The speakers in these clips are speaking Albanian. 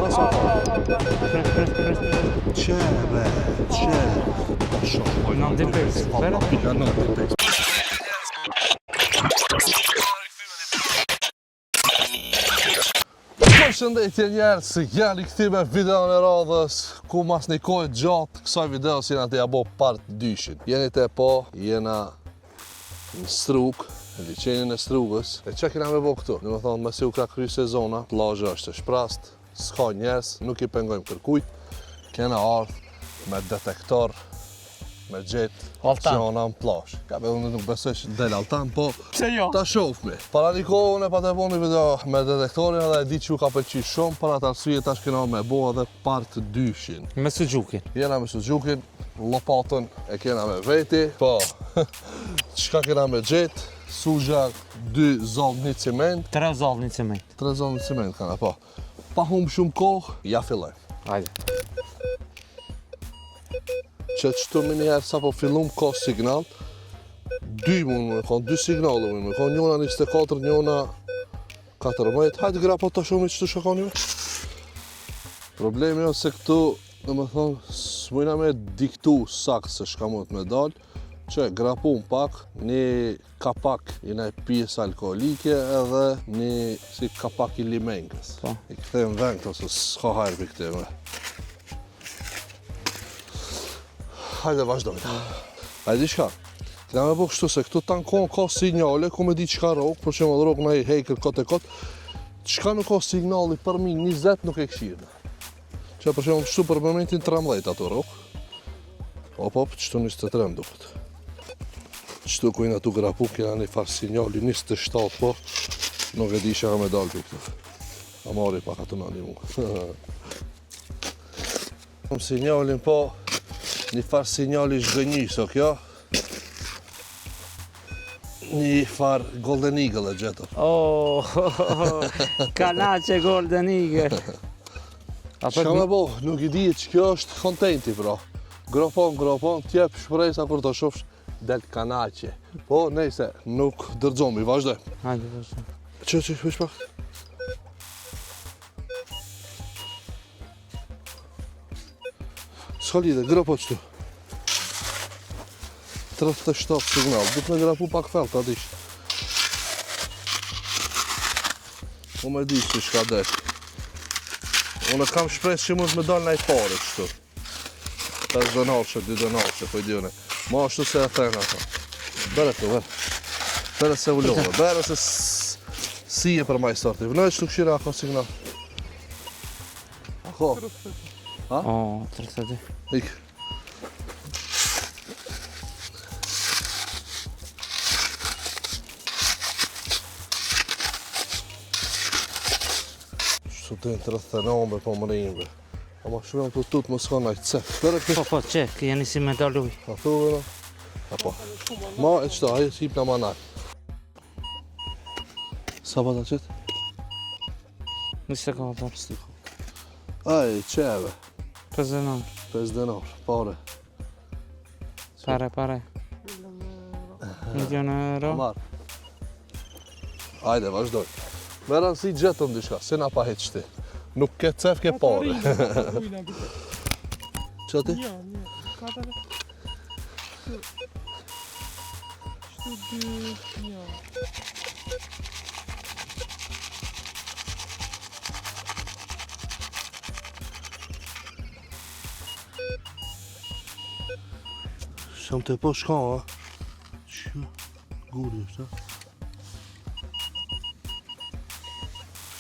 Nasıl Çeve, Non ti pensi, vero? non ti pensi. Përshëndetje njerëz, jeni këthi me videon e radhës ku mas një kohë gjatë kësaj video si jena të jabo part 2-shin. Jeni te po, jena në Strug, në liçenin e Strugës. E që kena me bo këtu? Në më thonë, me si u ka kry sezona, plazha është e shprast, s'ka njerëz, nuk i pengojmë kërkujt. Kena ardhë me detektor, me gjetë gjona në plazh. Ka be unë nuk besoj që del altan, po ta shofmi. Para një kohë unë e pa të bo një video me detektorin edhe e di që u ka pëlqy shumë, para të arsye tash kena me bo edhe part 2-shin. Me Suzukin. Jena me Suzukin, lopatën e kena me veti, po, qka kena me gjetë, sugja 2 zallë një ciment. 3 zallë një ciment. 3 zallë një ciment kana, po. Pa humbë shumë kohë, ja fillojmë. Hajde. Që qëtu me njëherë sa po fillum ka signal, 2 mund me konë, 2 signale mund me konë, njona 24, njona 14, hajde gra po të shumë i qëtu shakoni me. Problemi jo se këtu, dhe me thonë, s'mujna me diktu sakt se shka mund me dalë, që grapun pak, një kapak i nej pjesë alkoholike edhe një si kapak i limenkës. I këthejmë vend këto se s'ka hajrë për këtejme. Hajde vazhdojnë. Hajde shka, këna me po kështu se këtu tankon ka signale, ku me di qka rogë, për që më dhe rogë në i hejkër kote kote, qka nuk ka signali për mi 20 nuk e këshirë. Që për që më kështu për momentin 13 ato rogë, op, qëtu 23 më duket. Qëtu kujnë atu grapu, kena një farë signali 27 po, nuk e di që ka me dalë për këtu. A marri pak atë në një mu. Signalin po, një farë sinjali zhgënjisë, o kjo? Një farë Golden Eagle e gjetër. Kanace Golden Eagle. Shka me bo, nuk i di që kjo është kontenti, pra. Gropon, tjep shprejsa kur të shofsh del kanace. Po, nejse, nuk dërgjomi, vazhdoj. Hajde, vazhdoj. Që, vesh pak? S'ka lide, grapo qëtu. 37 signal, du të me grapu pak felt, adish. Unë me di që shka desh. Unë kam shpres që mund me dalë na i pare qëtu. 5 denarqe, 2 denarqe, po i di une. Ma ashtu se e thena ta. Bere të, bere. Bere se ullove, bere se si e për maj starti. Vënoj qëtu këshira ka signal. Ako? 32. Ik. Qëtu të në 39 po më rinjve. Ama shumë të tutë më s'ka najtë cef. Po, qek, jeni si me daluj. A thu vëna? Apo. Ma e qëta, aje s'hip në manar. Sa pa të qëtë? Nështë ka për. Aje, qeve. 5 denar. 5 denar, pare. Pare. 1 milion euro. Marë. Ajde, vazhdoj. Meran si gjetëm dishka, se na pa heq ti. Nuk ke cef, ke pare. Që ti? Shumë të po shka, a? Që? Guri është, a?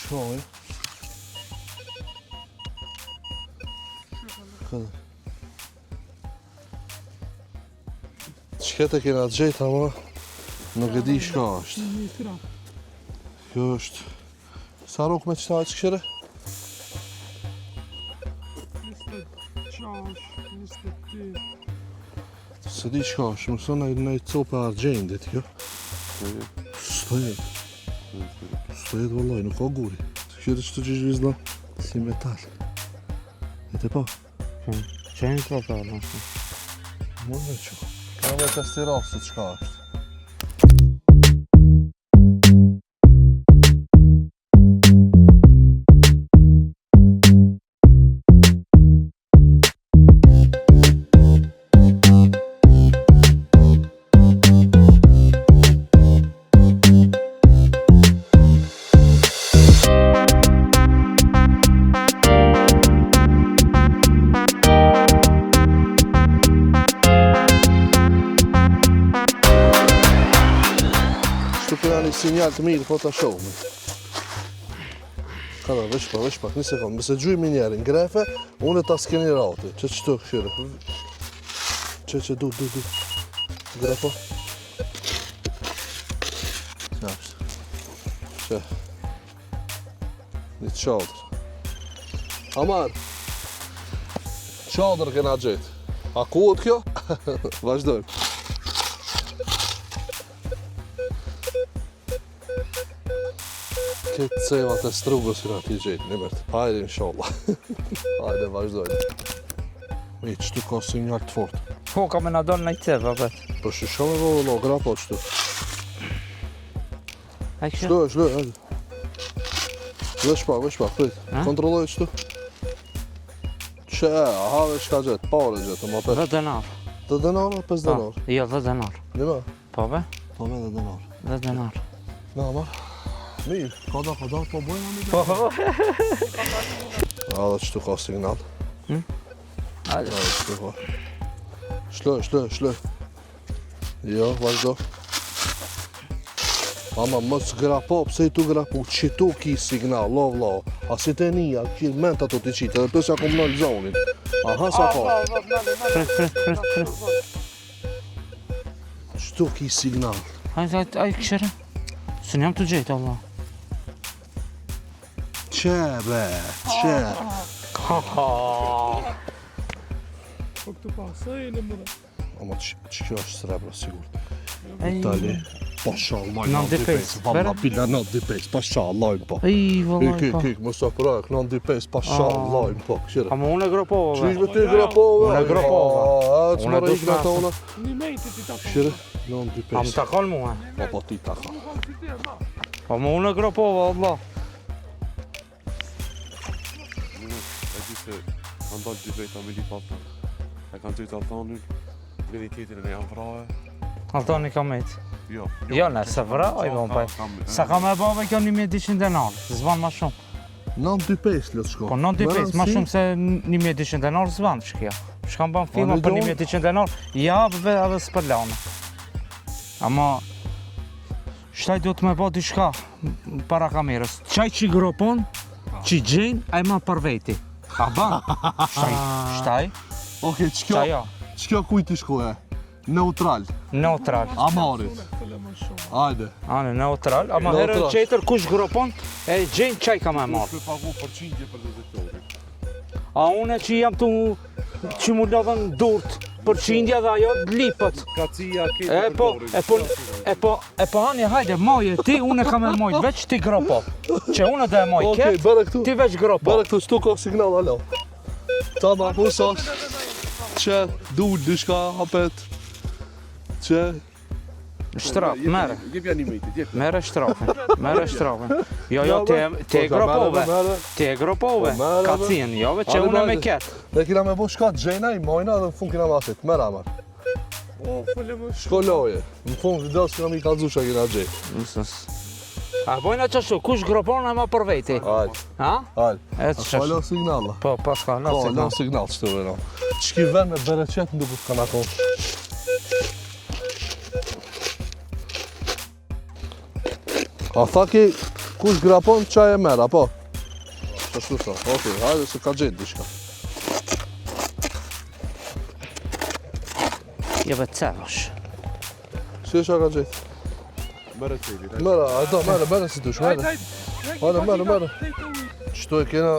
Shka, e? Këdë. Qkete kena të gjejta, ma? Nuk e di shka është. Kjo është... Sa rok me qëta që këshire? 22. Se di shka është, më sënë në i copë e argjendit, kjo. Stojët. Stojët vëllaj, nuk ka guri. Këshire që të që zhvizla? Si metal. E te po? Që e një trope, nështë? Mund me që. Ka me testirasë të qka është. një sinjal të mirë, po ta shohim. Kada, veç pak, një sekundë. Mëse gjujmë njerë, ngrefe, unë ta skeni rati. Që qëtu, këshire. Që, du. Grepo. Qashtë. Që. Një qadrë. Amar. Qadrë kena gjetë. A kuot kjo? Vazhdojmë. Këtë cevat e strugës që nga ti gjetë, një mërtë. Hajde, inshallah. Hajde, vazhdojmë. Mi, qëtu ka sinjal të fort. Po, ka me na donë në i ceva, bet. Për shishome vë, grapo qëtu. A i kështë? Shloj, hajde. Vesh pak, prit. Kontrolloj qëtu. Që, aha, vesh ka gjetë, pare gjetë, më pesh. 10 denar. 10 denar, 5 denar? Jo, 10 denar. Një me? Po, be? Po me 10 denar. 10 denar. Na, ma. Mirë, kada, po bojna mi Po. A dhe qëtu ka signal. Hajde. Qëtu ka. Shloj. Jo, vazhdo. Ama mos grapo, pse i tu grapo, qitu ki signal, lo. A si të nija, ki menta të t'i qitë, edhe pësja kom në zonin. Aha, sa ka. Prit. Qëtu ki signal. Hajde, këshire. Së njëm të gjejtë, Allah. Qe, be, qe. Po këtu pasaj në mëra. Ama që kjo është srebra, sigur. Ej. Itali, pashallah, 95, Valla pila 95, pashallah, po. Ej, vëllaj, po. Kik, mos të projek, 95, pashallah, po, këshire. Ama unë e gropova, be. Qysh me ty grapove? Unë e gropova. Që Unë më e rejsh me dush ta una? Një mejtë ti ta Këshire, A më 95. takon mua. Po ti ta ka. Ama unë e gropova, Allah. E di se kanë dalë dy veta me lipata. E kanë gjejtë Altanin, një tjetrin e janë vrarë. Altani ka met. Jo, Jo, ne, se vraj, bon, pa. Sa ka me bave kjo 1200 denar. Zvan ma shumë. 95 le të shko. Po 95, ma shumë se 1200 denar zvan shkja. Shkam ban firma në për gjonë? 1200 denar, ja edhe s'për lane. Ama, shtaj do të me bo diçka para kamerës. Qaj që i gropon, që i gjenë, a i ma për veti. A ban? Shtaj? Oke, Shtaj ja. q'kjo kujt i shkoje? Neutral. Neutral. Amarit. Hajde. Ane, neutral. Ama herën Neutral. qeter kush gropon, e gjenë qaj ka me marrë. Shpe pagu përqindje për detektorin. A une që jam të që mu lodhen durt për qindja dhe ajo lipët. Kacia, E po, hani, hajde, moje, ti une ka me mojt, veç ti gropo. Që une dhe e moj Okej, ket, bere këtu. ti veç gropo. Bere këtu, qëtu ka signal, alo. Tama, pusos. Që, du, dishka, hapet. Që, Shtrap, mere. Jep janë një mejtë, jep. Mere shtrapin. Jo, ti e gropove. Ti e gropove. Po, mere, Ka be. cinë, jo, që Hajde, une me hajde. ket. Ne kina me bo shka të gjena, i mojna dhe në fund kina masit. Mera, amar. O, fële më shumë. Shkolloje. Në fund video s'kina mi kalzu që kina gjej. A bojna qashtu, kush gropon e ma për veti? Hajde, Ha? hajde. E A të shko alo signala? Po, pas ka, Po, në alo signal. signal që të vero. Q'ki ven me bereqet në duke t'kana kon. A tha ki, kush grapon qaj e mera, po? Qashtu tha, okej, hajde se ka gjetë diçka. Jeve të cevash. Si e qa ka gjetë? Mere qeli, Mera, ajdo, mera si dush, mera. Hajde, mera. Qëtu e kena,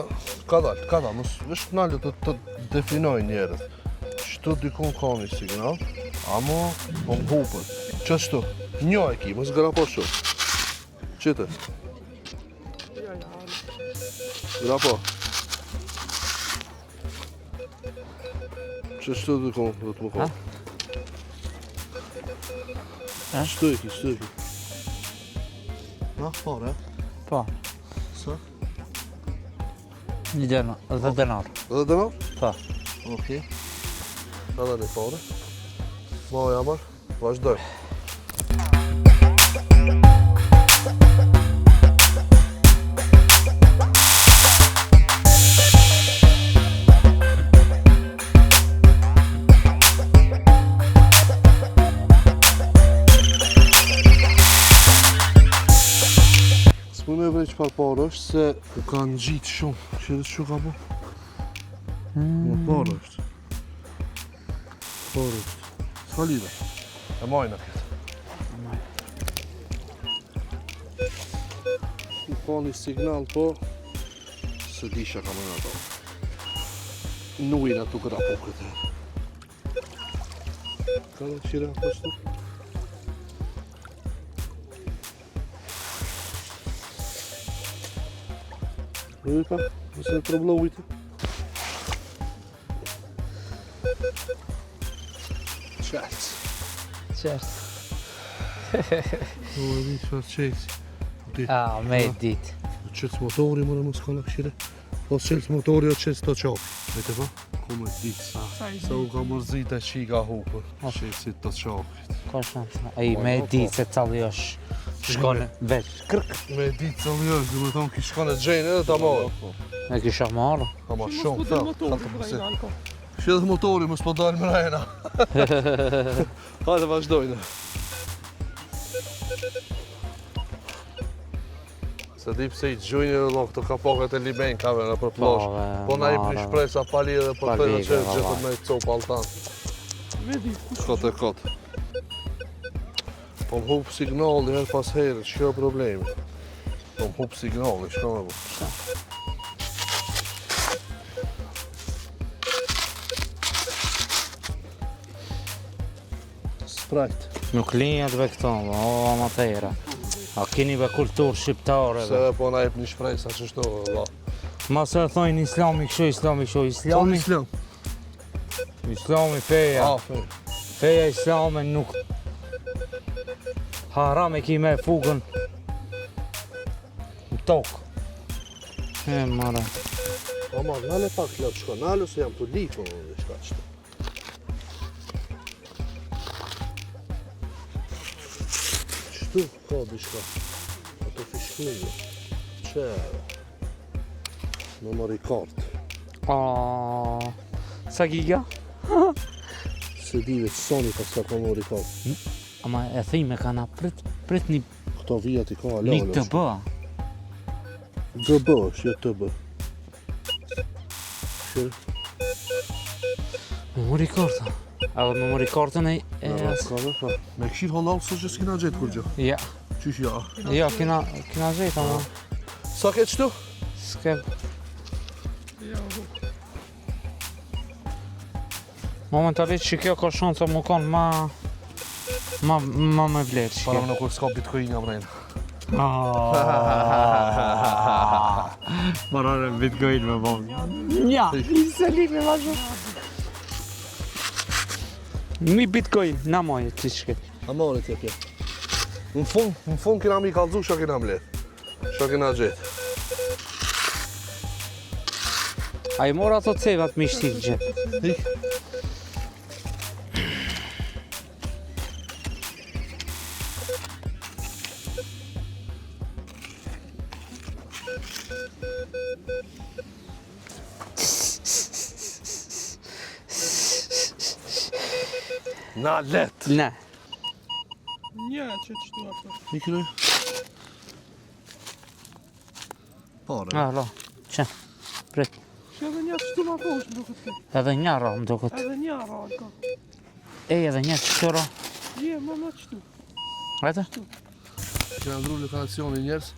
ka dal, mos vesh nalë të definoj njerët. Qëtu dikun ka një signal, amo po m'hupët. Qështu, një e ki, mos grapo shumë. Qëtë? Grapo. Qështu dikun do të më Ha? kohë? Ha? Qështu e ki. Na, fare, Po, sa? 10 denar. Edhe denar? Po. Okej. Edhe një fare. Ma jamar, vazhdoj. çfarë parë është se u kanë gjitë shumë. Shedhe çu ka bu? Më parë është. Parë është. S'ka lidhe. E majna këtë. Në pa një signal po, se disha ka më në ato. Nujna tuk rapo këtë. Ka dhe qira pashtu? Ujka, nëse në trëblo ujtë. Qëtë. Qert. O, e di qëfar qëtë. Ah, me ditë. Qëtë motori më në më s'ka në këshire. Po qëtë motori o qëtë të qapi. Vete pa? Ku me ditë sa. Sa u ka mërzita që i ka hupër. Qëtë si të qapi. Ka shansa. Ai me ditë se calli është shkollë veç. Kërk. Me ditë të më jështë, dhe me thonë ki shkone gjejnë edhe ta marë. E kisha marrë. Ama Mos shumë, po thë. del motori për alko. Kështë edhe motori, mos po dalë mrejna. Hajde vazhdojnë. Se di pse i gjujnë edhe lo këto kapoket e libenkave në për plosh. Po na i për shpresa pali edhe për të që gjithët me copë altan. Me di, Shkot e kot. Po më hup signali her pas herë, që kjo problemi. Po më hup signali, shko me bu. Sprite. Nuk linjat ve këto, o amatera. A keni ve kulturë shqiptare Se ve. po na jep një shpresa që shto, da. Mas e thojnë islami kështu, islami kështu, islami, Islam. islami feja. Fe. Feja islame nuk haram e ki me fugën në tokë. E mara. Ama, nale pak lëp shko, nale se jam të lipo në shka qëto. Qëtu ka dishka, ato fishkullë, qërë, memory card, Sa giga? se dive që Sony pas ka memory card. Ama e thime kana prit një Këto vijat i ka një alale. të bë. GB është, jo të bë. Shërë, Memory karta. Edhe memory kartën e... ka dhe fa. Me këshirë halal së që s'kina gjetë kur gjë. Ja, Qysh ja. ja, kina gjetë, ama Sa ke qëtu? s'ke... ja, Momentalisht që kjo ka shansa më kanë ma me vlerë që Para kjo. më në kur s'ka bitcoin nga mrejnë. Marrë bitcoin me bomë. Nja, një selim e vazhë. Një bitcoin, na moje, që shke. Amore t'je pje. Në fund kina mi kalzu shka kina mlet. Shka kina gjetë. A i mora ato cevat me shtik gjithë. Ik. Na let! Ne. një që qëtu ato. I kënoj? Pare. Alo, që? Prit. Që edhe një qëtu ma poshtë më këtë. Edhe një ra më duket. Edhe një alko. Edhe një që qëra. Je, më në qëtu. Vete? Kena ndru lokacioni njerës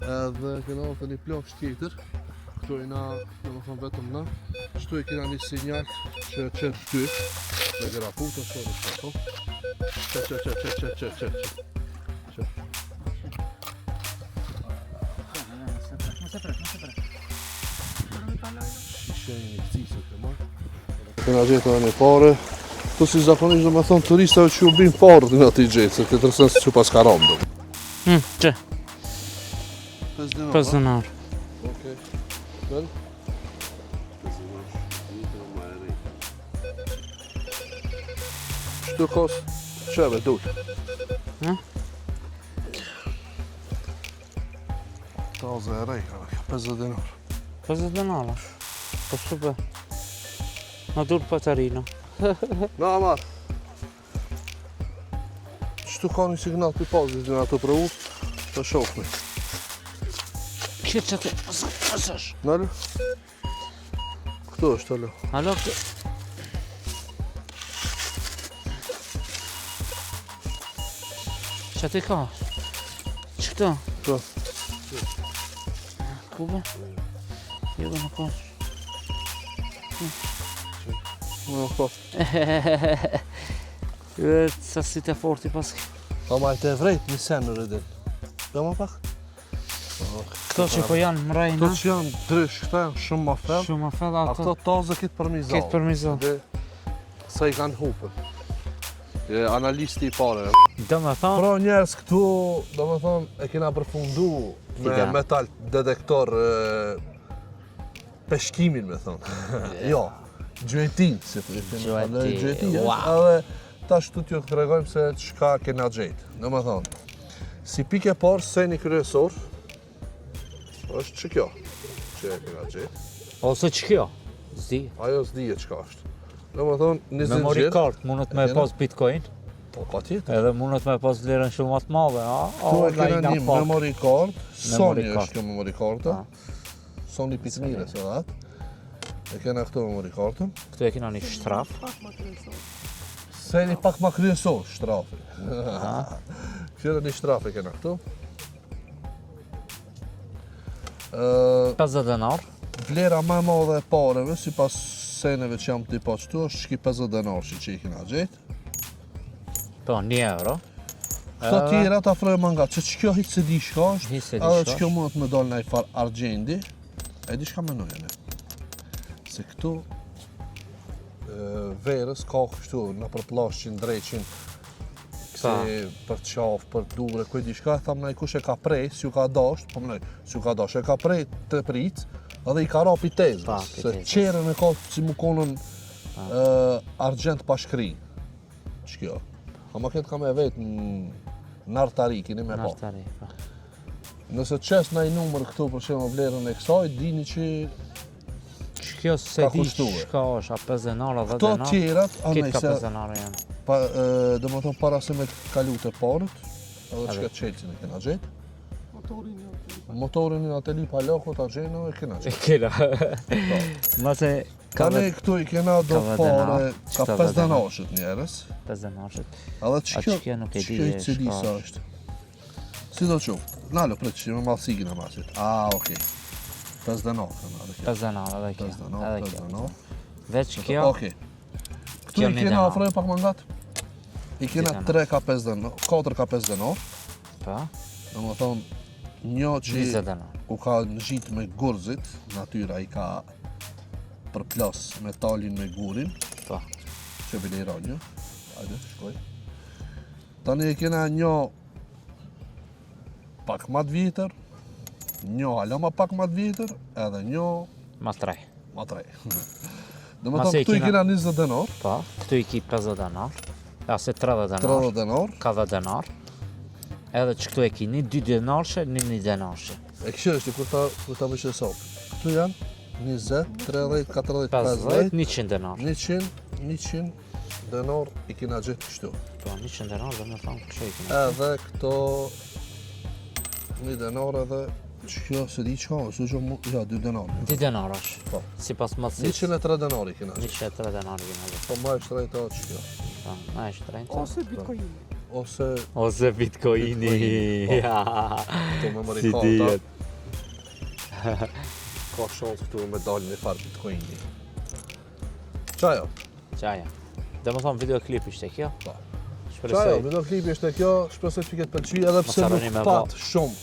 edhe kena orë të një plosh tjetër. Këto i na, në më thonë vetëm na. Qëtu i kena një sinjal që qëtë ty. Me gjera puta, shorë shka to. Që. Shishenjë një këcisë të marë. Kena gjetë edhe një pare. Këto si zakonisht do me thonë turistave që u bin parët nga ti gjetë, se të tërsen se që pas ka ramë do. Që? 5 dinar. 5 dinar. Okej. Ben? Qëtu kos qeve dull. Taze e rej, 50 dinar. 50 dinar. Po super. Në dur për të rina. Na amar. Qëtu ka një signal për pazit në ato pravu, të shofni. Kjo që të... Mësësh. Nalë? Këtu është, alo. Alo, këtë... Që të ka? Që këto? Këtu. Kube? Jo, në ka. Po. Sasit e forti pas. Po ma e të vrejt një sen në rëdin. Do ma pak? Këto që po janë mrejnë, Këto që janë drysh, këta janë shumë ma fel. shumë më fel, A ato këto tazë kitë për mizan. këtë për mizon. Dhe sa i kanë hupën. Je analisti i pare. Do me thonë, Pra njerës këtu, do me thonë, e kena përfundu me Tika. metal detektor peshkimin, me thonë. Jo, gjuetin, si të Gjueti, gjuetin, wow. edhe ta shtu t'ju të regojmë se çka kena gjetë. Do me thonë, si pike parë, seni kryesor, është që kjo, që e kena gjetë. ose që kjo? Zdi. Ajo s'dije çka është. Do me thonë, një Memory zinxhir, card, mundet me E kena? pas bitcoin, po pa tjetër. edhe mundet me pas vlerën shumë më të madhe, a? Tu e kena një memory card, Sony card. është kjo memory card, Sony Pitmire, se datë. E kena këto memory cardën. Këtu e kena një shtraf, Pak ma kryesor. Seni pak ma kryesor, shtrafi. Kjo një shtrafi kena këtu. 50 denar, Vlera më e madhe e pareve, si pas seneve që jam t'i pa qëtu, është shki 50 denar që i kena gjetë. po 1 euro. Këto tjera ta frojmë nga që kjo hitë se di shka është, Hiç se di edhe shka që kjo mundet me dollë në i farë argjendi, e di shka menojene. Se këtu verës ka kështu në përplashin, dreqin, Pa. kësi për qafë, për dure, kuj di shka, thamë na i kush e ka prej, si ju ka dasht, po mënoj, si ju ka dasht, e ka prej të pritë, edhe i ka ra pi tezës, Pa, pi se tezës. qerën e ka si mu konën argjent pa shkri, që kjo. Ama këtë ka me vetë në artari, kini me po. Nartari, po. Nëse qes në i numër këtu për shemë vlerën e kësaj, dini që Që kjo se Ka di kushtue. shka është, a 5 denar, a 10 këto denar, tjerat, kitë anaj ka se, 5 denar janë. do më thonë para se me kalu të parët, edhe që këtë qelësin e kena gjetë. Motorin jo të Motorin në ateli pa loko të gjenë e kena E gjetë. kira. Ma se ka Tane dhe këtu i kena do ka dhe pare, denar, ka qëta 5 dhe denar. denarshët njerës. 5 denarshët. Edhe A që që kjo nuk e di që e i cili shka sa është. është. Si do qoftë? Nalo, pret që me malësikin e masit. Okej. 5 denar, edhe kjo. 5 denar, edhe kjo. 5 denar, Edhe 5 kjo. denar. Veç kjo, Okej. Këtu Kjo i një kena denar. afroj pak mangat. I kena denar. 3 ka 5 denar, 4 ka 5 denar. pa, Në më thonë, një që 20 denar. u ka në gjitë me gurzit, natyra i ka përplas metalin me gurin, Pa, që bile i ra një. Hajde, shkoj. Tani e kena një pak ma të vjetër, një hala ma pak ma të vjetër, edhe një ma 3. ma trej. Dhe më Ma thonë, se i këtu i kena- kena 20 denar, Pa, këtu i ki 50 denar, ase 30 denar, 30 denar, ka 10 denar. Edhe që këtu e ki një 2 denarshe, një denarshe. e kështë është kur ta vëshë sopë. Këtu janë 20, 30, 40, 50, 50, 100 denar. 100 denar i kena gjithë kështu. Po, 100 denar dhe me thonë kështë i kina. Edhe këto 1 denar edhe që kjo se di qka, ose që mu, ja, 2 denar. 2 denar është, Po. si pas mëtësis. 103 denar i kena. 103 denar i kina dhe. Po ma e shtrejta që kjo. Pa, ma e shtrejnë. Ose bitcoin. Ose Ose bitcoini. Po. Ja. këto me Si marikata. dijet. Ka shansë këtu me dalë një farë bitcoini. Qajo? Qaja. Dhe më thonë videoklip ishte kjo. Po. Qajo, Shpresoj. videoklipi është e kjo, shpresoj që këtë pëlqy edhe pse harroni me nuk pat bo. shumë.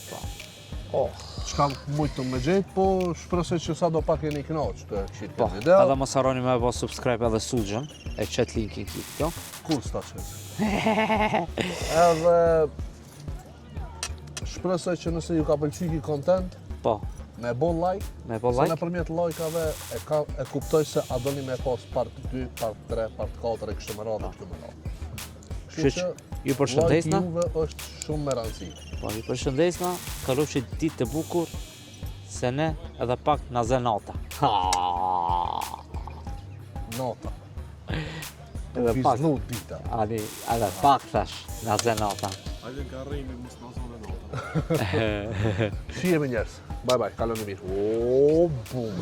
Çka mujtë me gjetë, po shpresoj që sa do pak jeni kënaqë të këshit Po, këtë video. edhe mos harroni me bo subscribe edhe sugjën, e qëtë linkin kjo. Kur s'ta qëtë. Edhe shpresoj që nëse ju ka pëlqy ki content, Po, me bo like, me bo se like. nëpërmjet like-ave e kuptoj se a doni me pas part 2, part 3, part 4 e kështu me radhë, kështu me radhë. Kështu që ju përshëndesna. Like juve është shumë me rëndësi. Po, ju përshëndesna, kalofshi ditë të bukur, se ne edhe pak na zë nata. Nota. Edhe pak, Viznu dita. edhe pak thash, na zë nata. Hajde nga rrejmi, mos në zonë e nota. Shihemi njerëz. Bye bye, kaloni mirë. O, bum.